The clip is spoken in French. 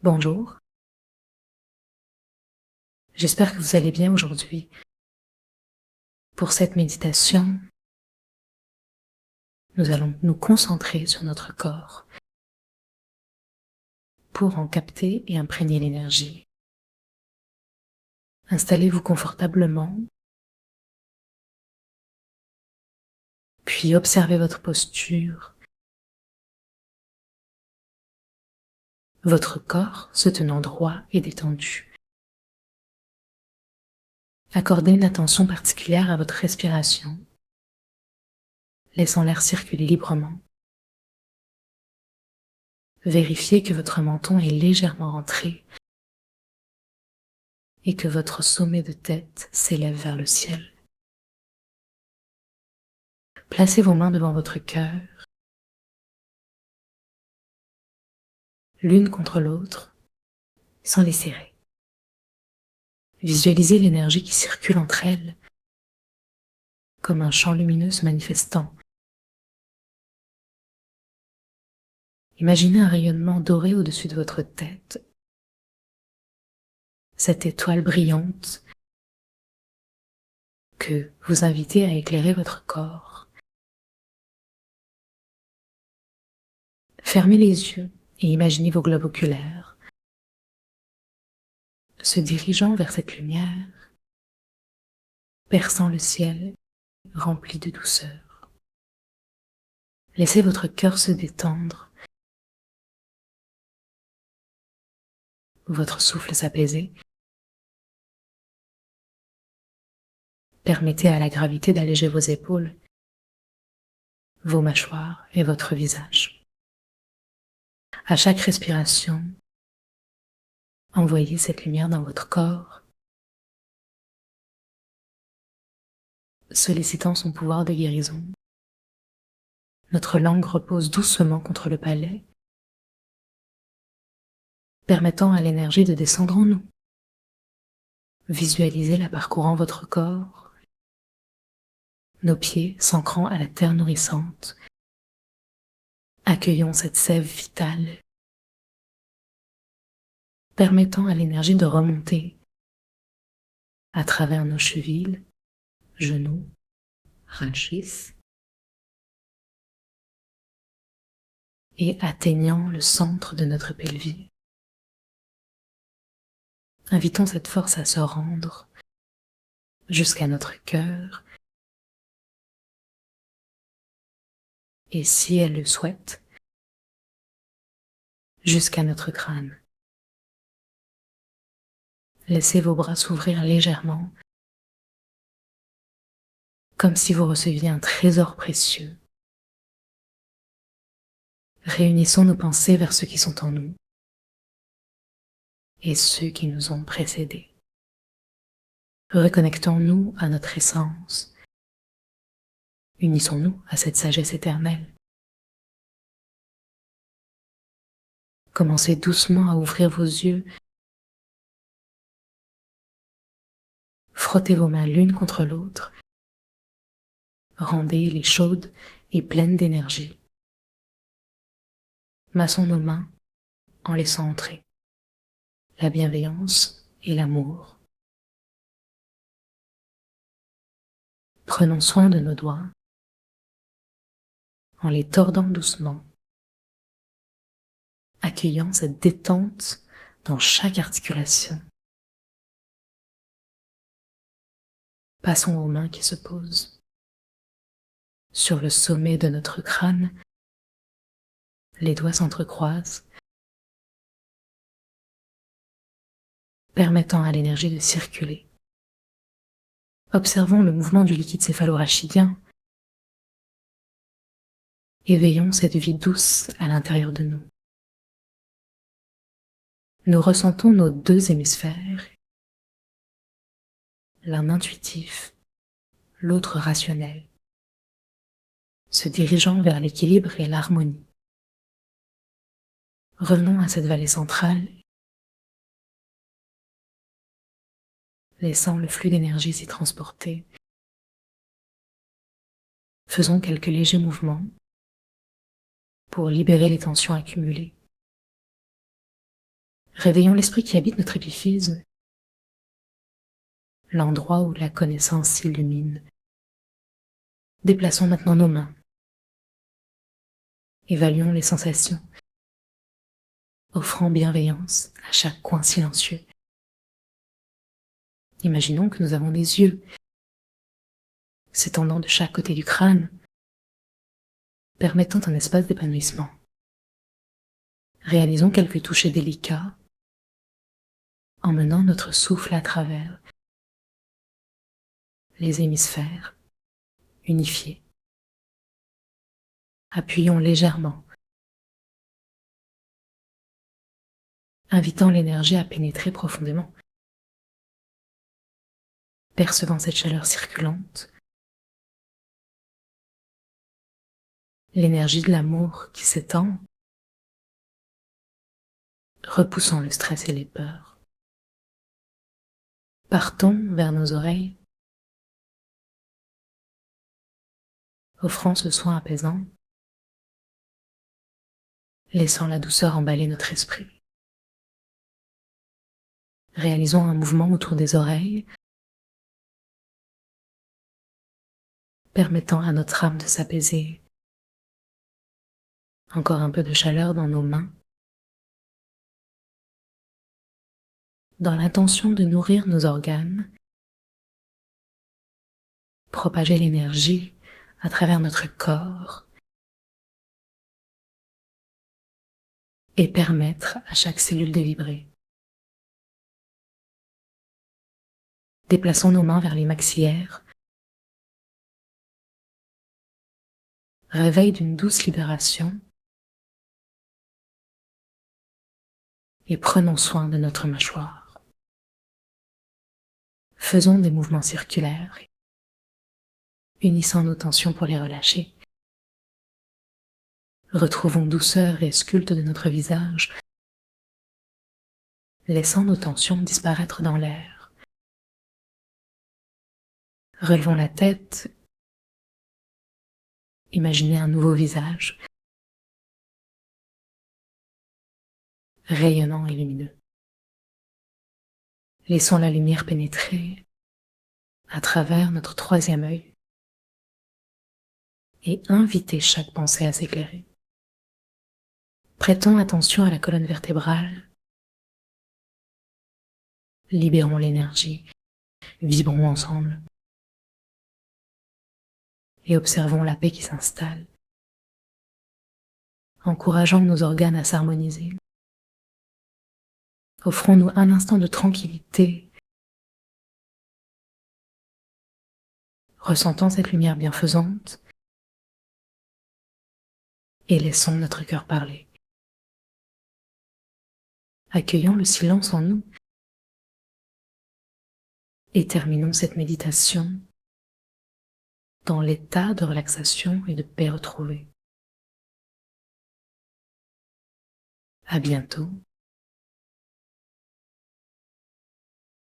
Bonjour, j'espère que vous allez bien aujourd'hui. Pour cette méditation, nous allons nous concentrer sur notre corps pour en capter et imprégner l'énergie. Installez-vous confortablement, puis observez votre posture, votre corps se tenant droit et détendu. Accordez une attention particulière à votre respiration, laissant l'air circuler librement. Vérifiez que votre menton est légèrement rentré et que votre sommet de tête s'élève vers le ciel. Placez vos mains devant votre cœur, l'une contre l'autre, sans les serrer. Visualisez l'énergie qui circule entre elles, comme un champ lumineux se manifestant. Imaginez un rayonnement doré au-dessus de votre tête, cette étoile brillante que vous invitez à éclairer votre corps. Fermez les yeux et imaginez vos globes oculaires se dirigeant vers cette lumière, perçant le ciel rempli de douceur. Laissez votre cœur se détendre, votre souffle s'apaiser. Permettez à la gravité d'alléger vos épaules, vos mâchoires et votre visage. À chaque respiration, envoyez cette lumière dans votre corps, sollicitant son pouvoir de guérison. Notre langue repose doucement contre le palais, permettant à l'énergie de descendre en nous. Visualisez-la parcourant votre corps, nos pieds s'ancrant à la terre nourrissante. Accueillons cette sève vitale, permettant à l'énergie de remonter à travers nos chevilles, genoux, rachis, et atteignant le centre de notre pelvis. Invitons cette force à se rendre jusqu'à notre cœur, et si elle le souhaite, jusqu'à notre crâne. Laissez vos bras s'ouvrir légèrement, comme si vous receviez un trésor précieux. Réunissons nos pensées vers ceux qui sont en nous et ceux qui nous ont précédés. Reconnectons-nous à notre essence. Unissons-nous à cette sagesse éternelle. Commencez doucement à ouvrir vos yeux. Frottez vos mains l'une contre l'autre. Rendez-les chaudes et pleines d'énergie. Massons nos mains en laissant entrer la bienveillance et l'amour. Prenons soin de nos doigts en les tordant doucement, accueillant cette détente dans chaque articulation. Passons aux mains qui se posent sur le sommet de notre crâne. Les doigts s'entrecroisent, permettant à l'énergie de circuler. Observons le mouvement du liquide céphalorachidien. Éveillons cette vie douce à l'intérieur de nous. Nous ressentons nos deux hémisphères, l'un intuitif, l'autre rationnel, se dirigeant vers l'équilibre et l'harmonie. Revenons à cette vallée centrale, laissant le flux d'énergie s'y transporter. Faisons quelques légers mouvements pour libérer les tensions accumulées. Réveillons l'esprit qui habite notre épiphyse, l'endroit où la connaissance s'illumine. Déplaçons maintenant nos mains. Évaluons les sensations, offrant bienveillance à chaque coin silencieux. Imaginons que nous avons des yeux s'étendant de chaque côté du crâne, permettant un espace d'épanouissement. Réalisons quelques touchés délicats, emmenant notre souffle à travers les hémisphères unifiés. Appuyons légèrement, invitant l'énergie à pénétrer profondément. Percevant cette chaleur circulante, l'énergie de l'amour qui s'étend, repoussant le stress et les peurs. Partons vers nos oreilles, offrant ce soin apaisant, laissant la douceur emballer notre esprit. Réalisons un mouvement autour des oreilles, permettant à notre âme de s'apaiser. Encore un peu de chaleur dans nos mains, dans l'intention de nourrir nos organes, propager l'énergie à travers notre corps et permettre à chaque cellule de vibrer. Déplaçons nos mains vers les maxillaires, réveil d'une douce libération, et prenons soin de notre mâchoire. Faisons des mouvements circulaires, unissant nos tensions pour les relâcher. Retrouvons douceur et sculpte de notre visage, laissant nos tensions disparaître dans l'air. Relevons la tête, imaginez un nouveau visage, rayonnant et lumineux. Laissons la lumière pénétrer à travers notre troisième œil et inviter chaque pensée à s'éclairer. Prêtons attention à la colonne vertébrale, libérons l'énergie, vibrons ensemble et observons la paix qui s'installe, encourageant nos organes à s'harmoniser. Offrons-nous un instant de tranquillité, ressentant cette lumière bienfaisante et laissons notre cœur parler. Accueillons le silence en nous et terminons cette méditation dans l'état de relaxation et de paix retrouvée. À bientôt